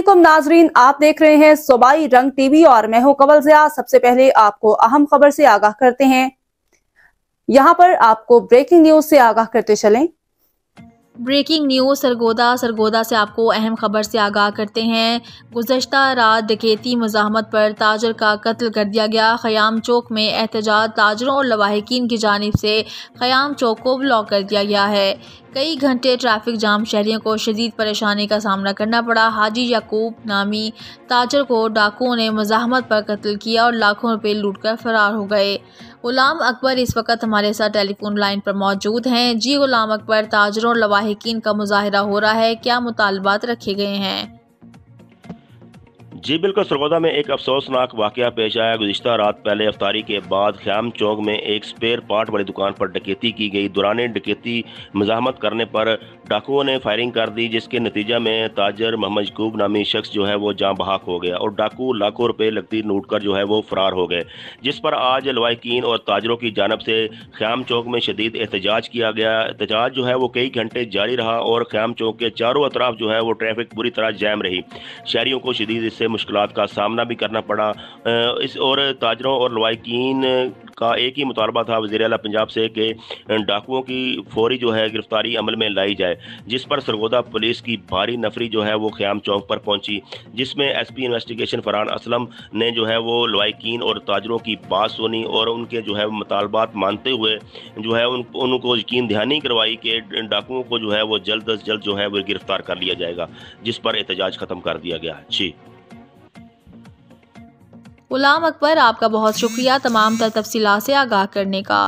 अस्सलामुअलैकुम नाजरीन, आप देख रहे हैं सूबाई रंग टीवी और मैं हूं कमल ज़िया। सबसे पहले आपको अहम खबर से आगाह करते हैं। यहां पर आपको ब्रेकिंग न्यूज से आगाह करते चलें। ब्रेकिंग न्यूज़ सरगोदा से आपको अहम खबर से आगाह करते हैं। गुज़श्ता रात डकैती मुज़ाहमत पर ताजर का कत्ल कर दिया गया। ख़याम चौक में एहतजाज, ताजरों और लवाहिकीन की जानिब से ख़याम चौक को ब्लॉक कर दिया गया है। कई घंटे ट्रैफिक जाम, शहरियों को शदीद परेशानी का सामना करना पड़ा। हाजी याकूब नामी ताजर को डाकुओं ने मुज़ाहमत पर कत्ल किया और लाखों रुपए लूट कर फरार हो गए। गुलाम अकबर इस वक्त हमारे साथ टेलीफोन लाइन पर मौजूद हैं। जी गुलाम अकबर, ताजरों और लवाहिकीन का मुजाहिरा हो रहा है, क्या मुतालबात रखे गए हैं? जी बिल्कुल, सरगोदा में एक अफसोसनाक वाक़या पेश आया। गुज़िश्ता रात पहले अफ्तारी के बाद ख़याम चौक में एक स्पेयर पार्ट वाली दुकान पर डकैती की गई। दौरान डकैती मुज़ाहमत करने पर डाकुओं ने फायरिंग कर दी, जिसके नतीजा में ताजर मोहम्मद याकूब नामी शख्स जो है वो जाँ बहक हो गया और डाकू लाखों रुपए लगती लूट कर जो है वो फ़रार हो गए, जिस पर आज लवाहिकीन और ताजरों की जानब से ख़याम चौक में शदीद एहतजाज किया गया। एहतजाज जो है वो कई घंटे जारी रहा और ख़याम चौक के चारों अतराफ जो है वो ट्रैफिक बुरी तरह जैम रही। शहरियों को शदीद इससे मुश्किलात का सामना भी करना पड़ा। इस और ताजरों और लवाहिकीन का एक ही मुतालबा था वज़ीर आला पंजाब से कि डाकुओं की फौरी जो है गिरफ्तारी अमल में लाई जाए, जिस पर सरगोदा पुलिस की भारी नफरी जो है वो ख़याम चौक पर पहुंची, जिसमें SP इन्वेस्टिगेशन फरहान असलम ने जो है वो लवाहिकीन और ताजरों की बात सुनी और उनके जो है मुतालबात मानते हुए जो है उनको यकीन दहानी करवाई कि डाकुओं को जो है वो जल्द अज जल्द जो है वो गिरफ्तार कर लिया जाएगा, जिस पर एहतजाज ख़त्म कर दिया गया। जी गुलाम अकबर, आपका बहुत शुक्रिया तमाम तर तफसीलात से आगाह करने का।